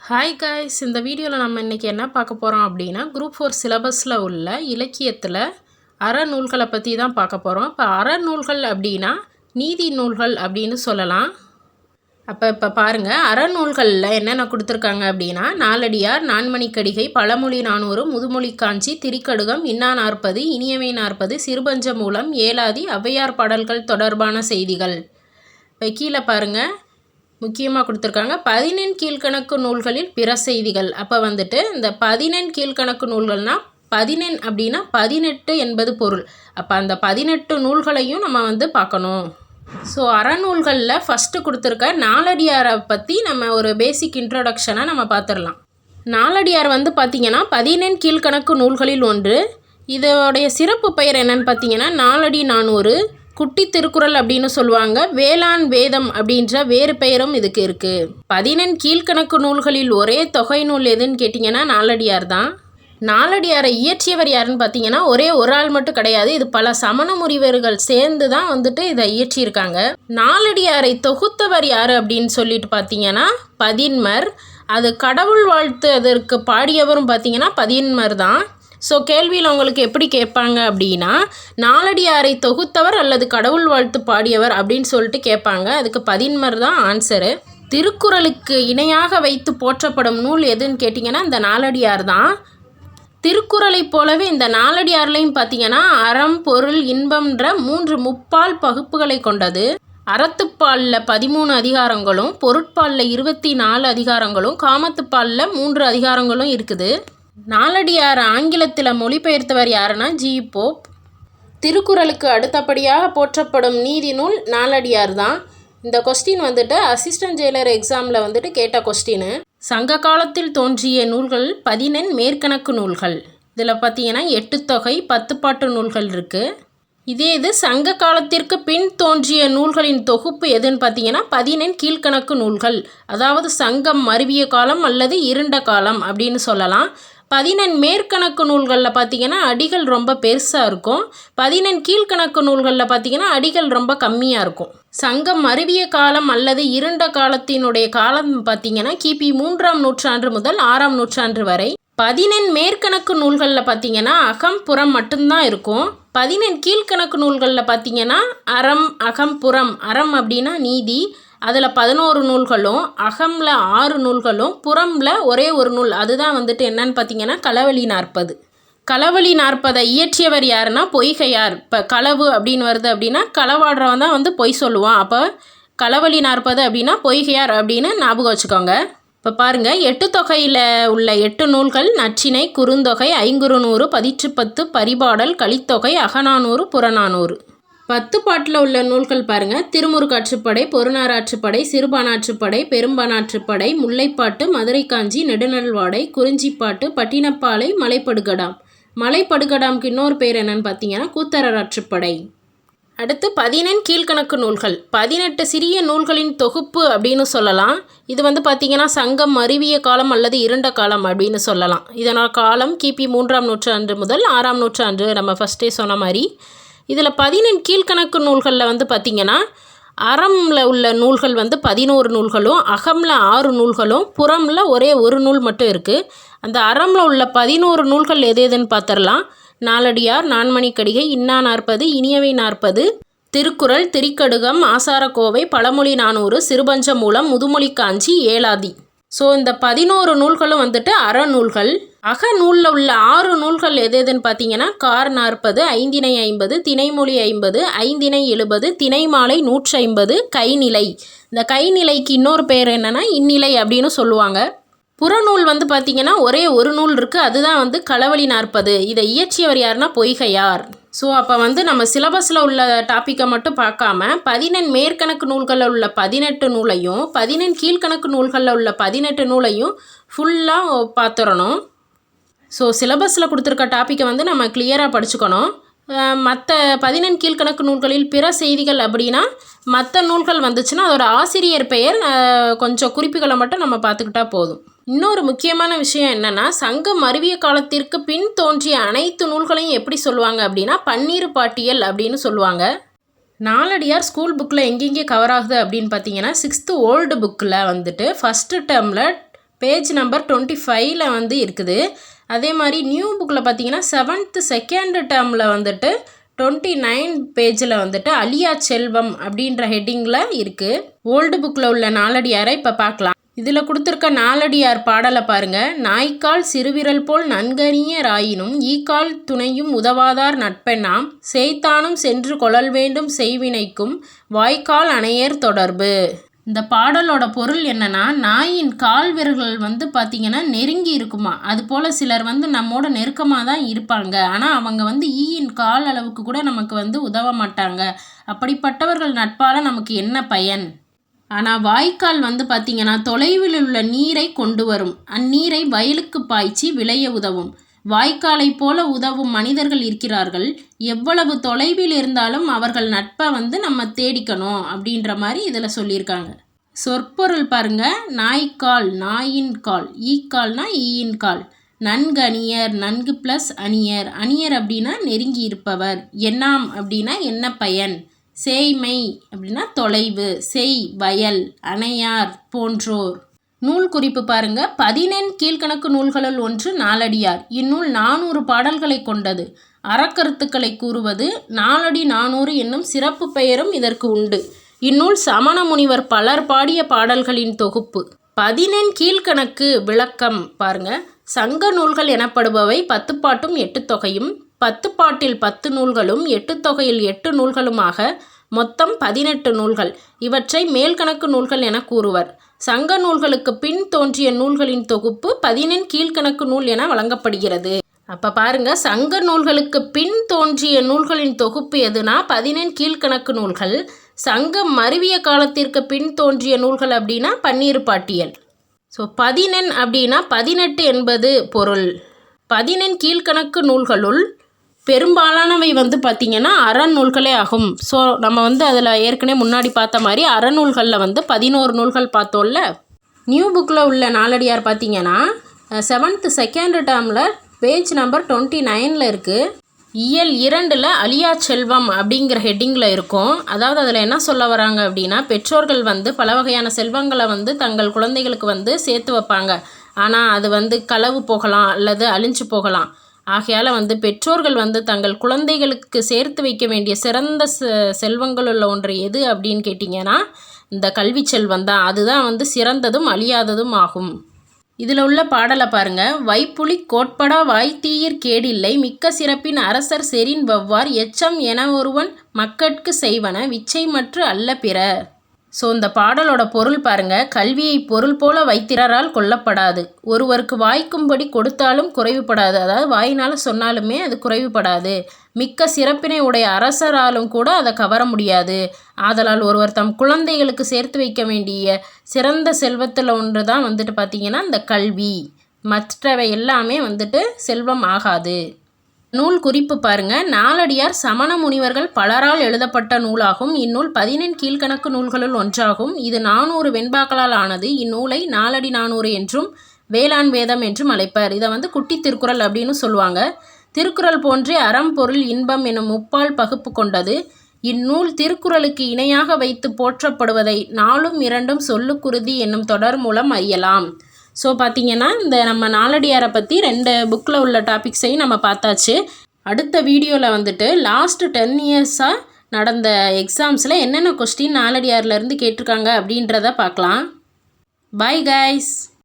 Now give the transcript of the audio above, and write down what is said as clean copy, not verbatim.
Hi guys, இந்த வீடியோவில் நம்ம இன்றைக்கி என்ன பார்க்க போகிறோம் அப்படின்னா குரூப் 4 சிலபஸில் உள்ள இலக்கியத்தில் அறநூல்களை பற்றி தான் பார்க்க போகிறோம். இப்போ அறநூல்கள் அப்படின்னா நீதி நூல்கள் அப்படின்னு சொல்லலாம். இப்போ பாருங்கள், அறநூல்களில் என்னென்ன கொடுத்துருக்காங்க அப்படின்னா நாலடியார், நான்மணிக்கடிகை, பழமொழி 400, முதுமொழி காஞ்சி, திரிகடுகம், இன்னா 40, இனியவை 40, சிறுபஞ்ச மூலம், ஏலாதி, ஔவையார் பாடல்கள் தொடர்பான செய்திகள். இப்போ கீழே பாருங்கள், முக்கியமாக கொடுத்துருக்காங்க 14 கீழ்கணக்கு நூல்களில் பிற செய்திகள். அப்போ இந்த 14 கீழ்கணக்கு நூல்கள்னால் 14 அப்படின்னா 18 என்பது பொருள். அப்போ அந்த 18 நூல்களையும் நம்ம பார்க்கணும். ஸோ அறநூல்களில் ஃபஸ்ட்டு கொடுத்துருக்க நாலடியாரை பற்றி நம்ம ஒரு பேசிக் இன்ட்ரொடக்ஷனாக நம்ம பார்த்துடலாம். நாலடியார் பார்த்திங்கன்னா 14 கீழ்கணக்கு நூல்களில் ஒன்று. இதோடைய சிறப்பு பெயர் என்னன்னு பார்த்தீங்கன்னா நாலடி 400, குட்டி திருக்குறள் அப்படின்னு சொல்லுவாங்க. வேளாண் வேதம் அப்படின்ற வேறு பெயரும் இதுக்கு இருக்குது. 14 கீழ்கணக்கு நூல்களில் ஒரே தொகை நூல் எதுன்னு கேட்டிங்கன்னா நாலடியார் தான். நாலடியாரை இயற்றியவர் யாருன்னு பார்த்தீங்கன்னா ஒரே ஒரு ஆள் மட்டும் கிடையாது. இது பல சமண முனிவர்கள் சேர்ந்து தான் இதை இயற்றியிருக்காங்க. நாலடியாரை தொகுத்தவர் யார் அப்படின்னு சொல்லிட்டு பார்த்தீங்கன்னா பதின்மர். அது கடவுள் வாழ்த்து அதற்கு பாடியவரும் பார்த்தீங்கன்னா பதின்மர் தான். ஸோ கேள்வியில் உங்களுக்கு எப்படி கேட்பாங்க அப்படின்னா நாலடியாரை தொகுத்தவர் அல்லது கடவுள் வாழ்த்து பாடியவர் அப்படின்னு சொல்லிட்டு கேட்பாங்க. அதுக்கு பதின்மர் தான் ஆன்சரு. திருக்குறளுக்கு இணையாக வைத்து போற்றப்படும் நூல் எதுன்னு கேட்டிங்கன்னா இந்த நாலடியார் தான். திருக்குறளை போலவே இந்த நாலடியார்லையும் பார்த்தீங்கன்னா அறம், பொருள், இன்பம்ன்ற 3 முப்பால் பகுப்புகளை கொண்டது. அறத்துப்பாலில் 13 அதிகாரங்களும், பொருட்பாலில் 24 அதிகாரங்களும், காமத்துப்பாலில் 3 அதிகாரங்களும் இருக்குது. நாலடியார் ஆங்கிலத்தில் மொழிபெயர்த்தவர் யாருன்னா ஜி போப். திருக்குறளுக்கு அடுத்தபடியாக போற்றப்படும் நீதி நூல் நாலடியார் தான். இந்த கொஸ்டின் அசிஸ்டன்ட் ஜெயிலர் எக்ஸாமில் கேட்ட கொஸ்டின். சங்க காலத்தில் தோன்றிய நூல்கள் 14 மேற்கணக்கு நூல்கள். இதில் பார்த்தீங்கன்னா 8 தொகை 10 பாட்டு நூல்கள் இருக்குது. இது சங்க காலத்திற்கு பின் தோன்றிய நூல்களின் தொகுப்பு எதுன்னு பார்த்தீங்கன்னா 14 கீழ்கணக்கு நூல்கள். அதாவது சங்கம் மருவிய காலம் அல்லது இருண்ட காலம் அப்படின்னு சொல்லலாம். 14 மேற்கணக்கு நூல்களில் பார்த்தீங்கன்னா அடிகள் ரொம்ப பெருசாக இருக்கும். 14 கீழ்கணக்கு நூல்களில் பார்த்தீங்கன்னா அடிகள் ரொம்ப கம்மியாக இருக்கும். சங்கம் மருவிய காலம் அல்லது இருண்ட காலத்தினுடைய காலம் பார்த்தீங்கன்னா கிபி 3ஆம் நூற்றாண்டு முதல் 6ஆம் நூற்றாண்டு வரை. 14 மேற்கணக்கு நூல்களில் பார்த்தீங்கன்னா அகம், புறம் மட்டும்தான் இருக்கும். 14 கீழ்கணக்கு நூல்களில் பார்த்தீங்கன்னா அறம், அகம், புறம். அறம் அப்படின்னா நீதி, அதில் 11 நூல்களும், அகமில் 6 நூல்களும், புறமில் ஒரே ஒரு நூல். அதுதான் என்னன்னு பார்த்தீங்கன்னா களவழி 40. களவழி 40 இயற்றியவர் யாருன்னா பொய்கையார். இப்போ களவு அப்படின்னு வருது அப்படின்னா களவாடுறவன் தான் பொய் சொல்லுவான். அப்போ களவழி 40 அப்படின்னா பொய்கையார் அப்படின்னு ஞாபகம் வச்சுக்கோங்க. இப்போ பாருங்கள், 8 தொகையில் உள்ள 8 நூல்கள் நற்றிணை, குறுந்தொகை, ஐங்குறுநூறு, பதிற்றுப்பத்து, பரிபாடல், கலித்தொகை, அகநானூறு, புறநானூறு. 10 பாட்டில் உள்ள நூல்கள் பாருங்கள்: திருமுருகாற்றுப்படை, பொருநாராற்றுப்படை, சிறுபானாற்றுப்படை, பெரும்பானாற்றுப்படை, முல்லைப்பாட்டு, மதுரை காஞ்சி, நெடுநல்வாடை, குறிஞ்சிப்பாட்டு, பட்டினப்பாலை, மலைப்படுகடாம். மலைப்படுகடாமுக்கு இன்னொரு பேர் என்னன்னு பார்த்தீங்கன்னா கூத்தராற்றுப்படை. அடுத்து 14 கீழ்கணக்கு நூல்கள். 18 சிறிய நூல்களின் தொகுப்பு அப்படின்னு சொல்லலாம். இது பார்த்தீங்கன்னா சங்கம் மருவிய காலம் அல்லது இருண்ட காலம் அப்படின்னு சொல்லலாம். இதனால் காலம் கிபி 3ஆம் நூற்றாண்டு முதல் 6ஆம் நூற்றாண்டு, நம்ம ஃபஸ்ட்டே சொன்ன மாதிரி. இதில் 14 கீழ்கணக்கு நூல்களில் பார்த்தீங்கன்னா அறமில் உள்ள நூல்கள் 11 நூல்களும், அகமில் 6 நூல்களும், புறமில் ஒரே ஒரு நூல் மட்டும் இருக்குது. அந்த அறமில் உள்ள 11 நூல்கள் எதுன்னு பார்த்துடலாம். நாலடியார், நான்மணிக்கடிகை, இன்னா 40, இனியவை 40, திருக்குறள், திரிகடுகம், ஆசாரக்கோவை, பழமொழி 400, சிறுபஞ்ச மூலம், முதுமொழி காஞ்சி, ஏலாதி. ஸோ இந்த 11 நூல்களும் அறநூல்கள். அகநூலில் உள்ள 6 நூல்கள் எதுன்னு பார்த்தீங்கன்னா கார் 40, ஐந்திணை 50, திணைமொழி 50, ஐந்திணை 70, திணைமாலை 150, கைநிலை. இந்த கைநிலைக்கு இன்னொரு பேர் என்னென்னா இந்நிலை அப்படின்னு சொல்லுவாங்க. புறநூல் பார்த்தீங்கன்னா ஒரே ஒரு நூல் இருக்குது. அதுதான் களவழி 40. இதை இயற்றியவர் யாருன்னா பொய்கையார். ஸோ அப்போ நம்ம சிலபஸில் உள்ள டாப்பிக்கை மட்டும் பார்க்காம 14 மேற்கணக்கு நூல்களில் உள்ள 18 நூலையும் 14 கீழ்கணக்கு நூல்களில் உள்ள 18 நூலையும் ஃபுல்லாக பார்த்துடணும். ஸோ சிலபஸில் கொடுத்துருக்க டாப்பிக்கை நம்ம கிளியராக படிச்சுக்கணும். மற்ற 14 கீழ்கணக்கு நூல்களில் பிற செய்திகள் அப்படின்னா மற்ற நூல்கள் வந்துச்சுன்னா அதோட ஆசிரியர் பெயர் கொஞ்சம் குறிப்புகளை மட்டும் நம்ம பார்த்துக்கிட்டா போதும். இன்னொரு முக்கியமான விஷயம் என்னென்னா சங்கம் மருவிய காலத்திற்கு பின் தோன்றிய அனைத்து நூல்களையும் எப்படி சொல்லுவாங்க அப்படின்னா பன்னீர் பாட்டியல் அப்படின்னு சொல்லுவாங்க. நாலடியார் ஸ்கூல் புக்கில் எங்கெங்கே கவர் ஆகுது அப்படின்னு பார்த்தீங்கன்னா 6th ஓல்டு புக்கில் ஃபஸ்ட்டு டேர்மில் பேஜ் நம்பர் 25ல் வந்து இருக்குது. அதே மாதிரி நியூ புக்கில் பார்த்தீங்கன்னா 7th செகண்ட் டேர்மில் வந்துட்டு 29 பேஜில் வந்துட்டு அழியா செல்வம் அப்படின்ற ஹெட்டிங்கில் இருக்குது. ஓல்டு புக்கில் உள்ள நாலடியாரை இப்போ பார்க்கலாம். இதில் கொடுத்துருக்க நாலடியார் பாடலை பாருங்கள். நாய்க்கால் சிறுவிரல் போல் நன்கனியராயினும் ஈக்கால் துணையும் உதவாதார் நட்பெண்ணாம் செய்தானும் சென்று கொள்ளல் வேண்டும் செய்வினைக்கும் வாய்க்கால் அணையர் தொடர்பு. இந்த பாடலோட பொருள் என்னன்னா, நாயின் கால் விரல்கள் வந்து பார்த்திங்கன்னா நெருங்கி இருக்குமா. அதுபோல் சிலர் வந்து நம்மோட நெருக்கமாக தான் இருப்பாங்க. ஆனால் அவங்க வந்து ஈயின் கால் அளவுக்கு கூட நமக்கு வந்து உதவ மாட்டாங்க. அப்படிப்பட்டவர்கள் நட்பால் நமக்கு என்ன பயன்? ஆனால் வாய்க்கால் வந்து பார்த்திங்கன்னா தொலைவில் உள்ள நீரை கொண்டு வரும். அந்நீரை வயலுக்கு பாய்ச்சி விளைய உதவும். வாய்க்காலை போல உதவும் மனிதர்கள் இருக்கிறார்கள். எவ்வளவு தொலைவில் இருந்தாலும் அவர்கள் நட்பை வந்து நம்ம தேடிக்கணும் அப்படின்ற மாதிரி இதில் சொல்லியிருக்காங்க. சொற்பொருள் பாருங்க. நாய்க்கால் நாயின் கால், ஈக்கால்னா ஈயின் கால். நன்கு அணியர், நன்கு ப்ளஸ் அணியர். அணியர் அப்படின்னா நெருங்கி இருப்பவர். எண்ணாம் அப்படின்னா என்ன பயன். சேய்மை அப்படின்னா தொலைவு. செய் வயல், அணையார் போன்றோர். நூல் குறிப்பு பாருங்க. 14 கீழ்கணக்கு நூல்களுள் ஒன்று நாலடியார். இந்நூல் 400 பாடல்களை கொண்டது. அறக்கருத்துக்களை கூறுவது. நாலடி 400 என்னும் சிறப்பு பெயரும் இதற்கு உண்டு. இந்நூல் சமண முனிவர் பலர் பாடிய பாடல்களின் தொகுப்பு. 14 கீழ்கணக்கு விளக்கம் பாருங்க. சங்க நூல்கள் எனப்படுபவை 10 பாட்டும் 8 தொகையும், 10 பாட்டில் 10 நூல்களும் 8 தொகையில் 8 நூல்களுமாக மொத்தம் 18 நூல்கள். இவற்றை மேல்கணக்கு நூல்கள் என கூறுவர். சங்க நூல்களுக்கு பின் தோன்றிய நூல்களின் தொகுப்பு 14 கீழ்கணக்கு நூல் என வழங்கப்படுகிறது. அப்போ பாருங்க, சங்க நூல்களுக்கு பின் தோன்றிய நூல்களின் தொகுப்பு எதுனா 14 கீழ்கணக்கு நூல்கள். சங்கம் மருவிய காலத்திற்கு பின் தோன்றிய நூல்கள் அப்படின்னா பன்னீர் பாட்டியல். ஸோ 14 அப்படின்னா 18 என்பது பொருள். 14 கீழ்கணக்கு நூல்களுள் பெரும்பாலானவை வந்து பார்த்திங்கன்னா அறநூல்களே ஆகும். ஸோ நம்ம வந்து அதில் ஏற்கனவே முன்னாடி பார்த்த மாதிரி அறநூல்களில் வந்து 11 நூல்கள் பார்த்தோம்ல. நியூ புக்கில் உள்ள நாலடியார் பார்த்திங்கன்னா 7th செகண்ட் டேர்மில் பேஜ் நம்பர் 29ல் இருக்குது. இயல் 2ல் அழியா செல்வம் அப்படிங்கிற ஹெட்டிங்கில் இருக்கும். அதாவது அதில் என்ன சொல்ல வராங்க அப்படின்னா, பெற்றோர்கள் வந்து பல வகையான செல்வங்களை வந்து தங்கள் குழந்தைகளுக்கு வந்து சேர்த்து வைப்பாங்க. ஆனால் அது வந்து களவு போகலாம் அல்லது அழிஞ்சு போகலாம். ஆகையால் வந்து பெற்றோர்கள் வந்து தங்கள் குழந்தைகளுக்கு சேர்த்து வைக்க வேண்டிய சிறந்த செல்வங்கள் உள்ள ஒன்று எது அப்படின்னு கேட்டிங்கன்னா இந்த கல்வி செல்வம் தான். அதுதான் வந்து சிறந்ததும் அழியாததும் ஆகும். இதில் உள்ள பாடலை பாருங்கள். வைப்புலி கோட்படா வாய்த்தீயிற் கேடில்லை மிக்க சிறப்பின் அரசர் செரின் வவ்வார் எச்சம் என ஒருவன் மக்கட்கு செய்வன விச்சை மற்று அல்ல பிற. ஸோ இந்த பாடலோட பொருள் பாருங்கள். கல்வியை பொருள் போல வைத்திரரால் கொல்லப்படாது. ஒருவருக்கு வாய்க்கும்படி கொடுத்தாலும் குறைவுபடாது. அதாவது வாயினால் சொன்னாலுமே அது குறைவுபடாது. மிக்க சிறப்பினை உடைய அரசராலும் கூட அதை கவர முடியாது. ஆதலால் ஒருவர் தம் குழந்தைகளுக்கு சேர்த்து வைக்க வேண்டிய சிறந்த செல்வத்தில் ஒன்று தான் வந்துட்டு பார்த்திங்கன்னா இந்த கல்வி. மற்றவை எல்லாமே வந்துட்டு செல்வம் ஆகாது. நூல் குறிப்பு பாருங்க. நாலடியார் சமண முனிவர்கள் பலரால் எழுதப்பட்ட நூலாகும். இந்நூல் 14 கீழ்கணக்கு நூல்களுள் ஒன்றாகும். இது 400 வெண்பாக்களால் ஆனது. இந்நூலை நாலடி 400 என்றும் வேளாண் வேதம் என்றும் அழைப்பர். இதை வந்து குட்டி திருக்குறள் அப்படின்னு சொல்லுவாங்க. திருக்குறள் போன்றே அறம் பொருள் இன்பம் என்னும் முப்பால் பகுப்பு கொண்டது. இந்நூல் திருக்குறளுக்கு இணையாக வைத்து போற்றப்படுவதை 4ம் 2ம் சொல்லுக்குருதி என்னும் தொடர் மூலம் அறியலாம். ஸோ பார்த்திங்கன்னா இந்த நம்ம நாலடியாரை பற்றி 2 புக்கில் உள்ள டாபிக்ஸையும் நம்ம பார்த்தாச்சு. அடுத்த வீடியோவில் வந்துட்டு லாஸ்ட் 10 இயர்ஸாக நடந்த எக்ஸாம்ஸில் என்னென்ன கொஸ்டின் நாலடியார்லேருந்து கேட்டிருக்காங்க அப்படின்றத பார்க்கலாம். Bye guys.